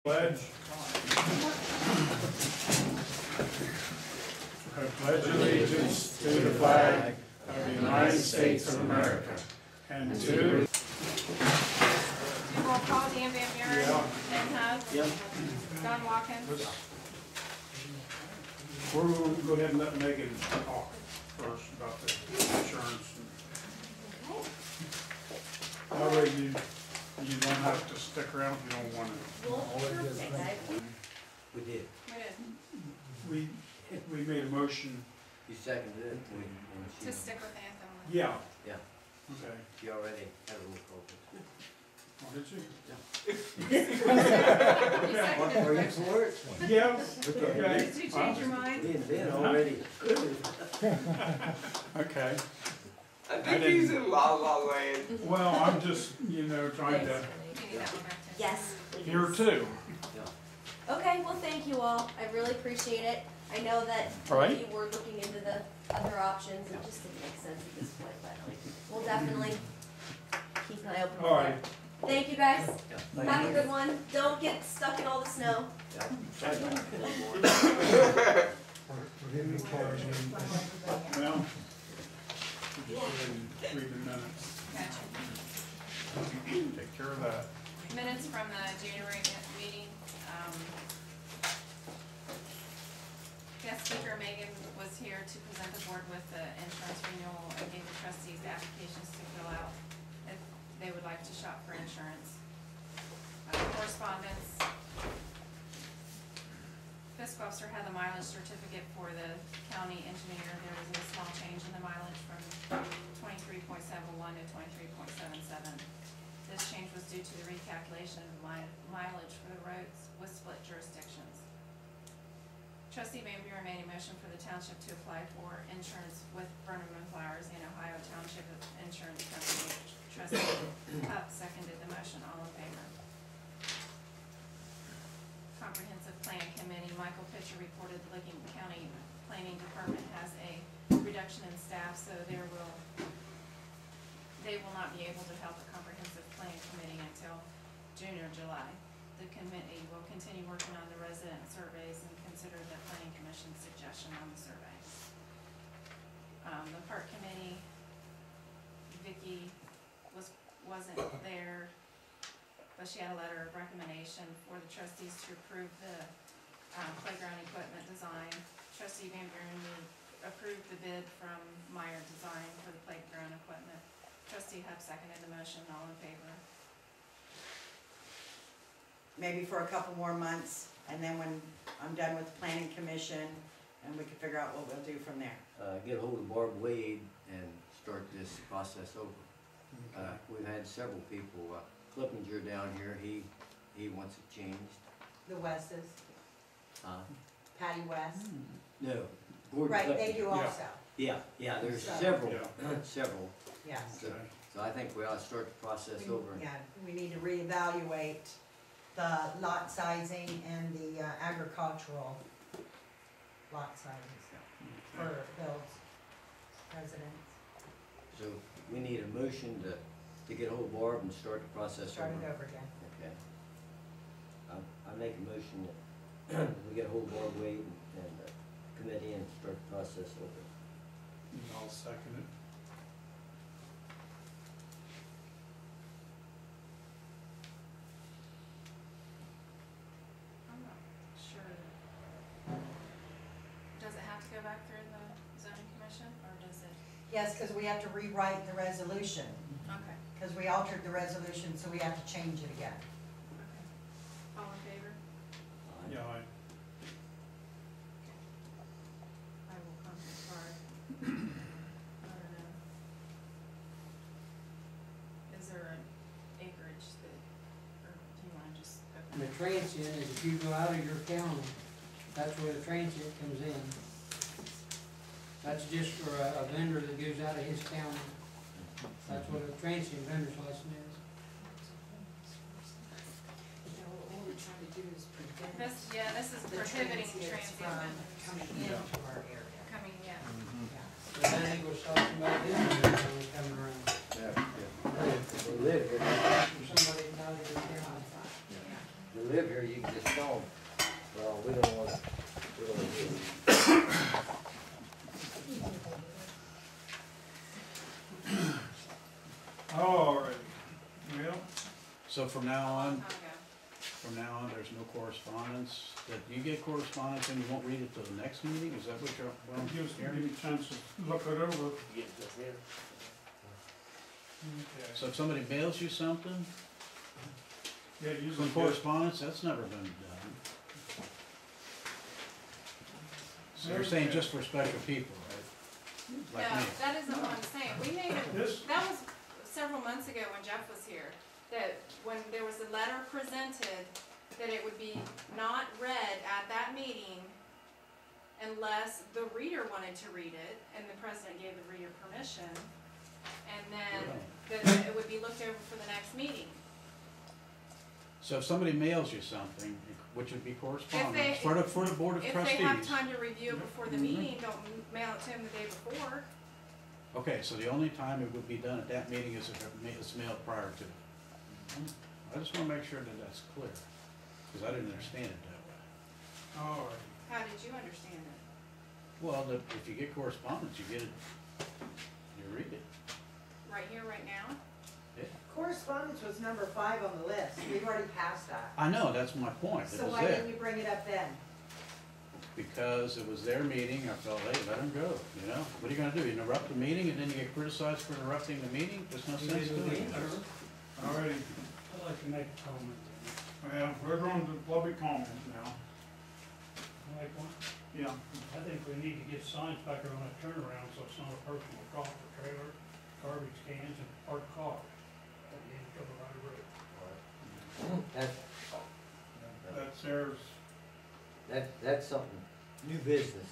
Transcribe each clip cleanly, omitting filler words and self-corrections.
Pledge. I pledge allegiance to the flag of the United States of America and to Roll call, Dan Vanburen, Yeah. Ben Huff, Yep. Don Watkins. We're going to go ahead and let Megan talk first about the insurance. However, you don't have to stick around if you don't want to. We did. We made a motion. You seconded it. To stick with Anthem. Yeah. Yeah. Okay. You already had a roll call. Oh, did you? You seconded Are the you motion. for it? Yeah. Okay. Did you change your mind? Me and Ben already. Okay. I think he's in La La Land. Well, I'm just, trying to You need that one back too. Yes. hear too. Okay, well, thank you all. I really appreciate it. I know that Right. you were looking into the other options. It just didn't make sense at this point, but we'll definitely keep an eye open All for right. it. Thank you, guys. Yeah. Have a good one. Don't get stuck in all the snow. Well, read the minutes. Gotcha. Take care of that. Minutes from the January meeting. Guest speaker Megan was here to present the board with the insurance renewal and gave the trustees applications to fill out if they would like to shop for insurance. Correspondence. Fiscal officer had the mileage certificate for the county engineer. There was a small change in the mileage from 23.71 to 23.77. This change was due to the recalculation of mileage for the roads with split jurisdictions. Trustee Vanburen made a motion for the township to apply for insurance with Burnham and Flowers in Ohio Township Insurance Company. Trustee Hupp seconded the motion. All in favor? Comprehensive Plan Committee, Michael Pitcher reported the Licking County Planning Department has a reduction in staff, so they will not be able to help the Comprehensive Plan Committee until June or July. The committee will continue working on the resident surveys and consider the Planning Commission's suggestion on the survey. The Park Committee, Vicki wasn't there, but she had a letter of recommendation for the trustees to approve the playground equipment design. Trustee Vanburen approved the bid from Meyer Design for the playground equipment. Trustee Hupp seconded the motion. All in favor? Maybe for a couple more months, and then when I'm done with the planning commission, and we can figure out what we'll do from there. Get a hold of Barb Wade and start this process over. We've had several people, Clippinger down here, he wants it changed. The Wesses, Patty West. No, Gordon Right, they Clippinger. do also, Yeah, there's So- several, Yeah. several. yes. So I think we ought to start the process over. Yeah, we need to reevaluate the lot sizing and the agricultural lot sizes for Bill's residents. So we need a motion to get hold of Barb and start the process Start over. it over again. Okay. I make a motion that we get a hold of Barb Wade and the committee and start the process over. And I'll second it. I'm not sure. Does it have to go back through the zoning commission, or does it? Yes, because we have to rewrite the resolution, Okay. because we altered the resolution, so we have to change it again. Okay. All in favor? Yeah, I will come to card. Is there an acreage that, or do you wanna just open And the it? transient is if you go out of your county, that's where the transient comes in. That's just for a vendor that goes out of his county. That's what a transient vendor's license is. All we're trying to do is prevent This is the prohibiting transients transient from vendors coming into our area. coming, yeah. But then they go stop somebody else coming around. They live here. For somebody out of your county. They live here, you can just tell them, well, we don't want to do it. All right, well, So from now Long on, time ago. there's no correspondence, that you get correspondence and you won't read it till the next meeting, is that what you're, well, give us hearing? a chance to look it over. Yes, that's it. Okay. So if somebody mails you something, Yeah, usually. some correspondence, that's never been done. So you're saying just for special people, right? Like No, me? that isn't what I'm saying. We made it, This, that was several months ago when Jeff was here, that when there was a letter presented, that it would be not read at that meeting unless the reader wanted to read it, and the president gave the reader permission, and then that it would be looked over for the next meeting. So if somebody mails you something, which would be correspondence, they- for the Board of If they have Trustees. time to review it before the meeting, don't mail it to them the day before. Okay, so the only time it would be done at that meeting is if it's mailed prior to. I just wanna make sure that that's clear, cause I didn't understand it that way. all right. How did you understand it? Well, if you get correspondence, you get it, you read it. Right here, right now? Correspondence was number 5 on the list, we've already passed that. I know, that's my point, it So was why there. didn't you bring it up then? Because it was their meeting, I felt, hey, let them go, you know? What are you gonna do, you interrupt the meeting and then you get criticized for interrupting the meeting? There's no sense to it. All righty, I'd like to make a comment. well, we're going to public comment now. Like one, Yeah, I think we need to get signs back there on that turnaround, so it's not a personal call for trailer, garbage cans, and parked cars. That need to cover right road. that's theirs, That's something, new business,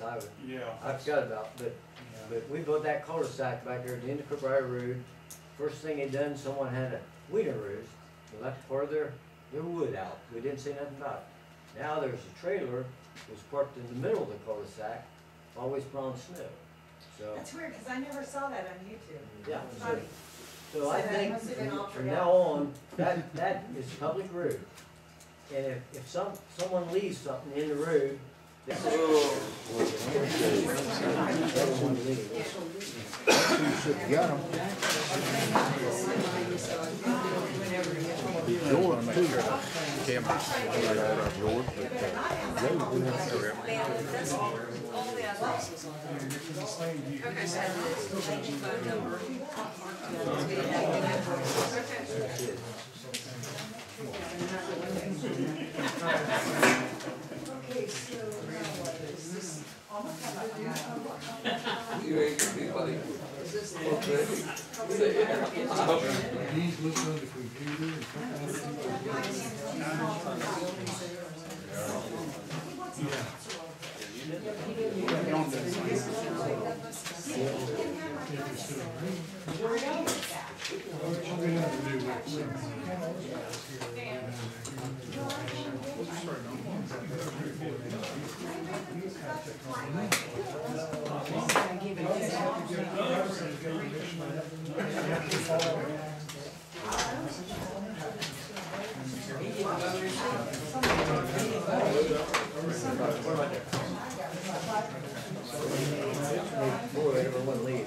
yeah. I forgot about, but we built that cul-de-sac back there at the end of Cook Riley Road. First thing they done, someone had a weeder roost, they left part of their wood out, we didn't say nothing about it. Now there's a trailer, was parked in the middle of the cul-de-sac, always plowing snow, so, That's weird, because I never saw that on YouTube. yeah. It's funny. So I So that think must have been all from forgotten. now on, that is public road. And if someone leaves something in the road, that's You ain't gonna be funny. These look on the computer and before everyone leaves.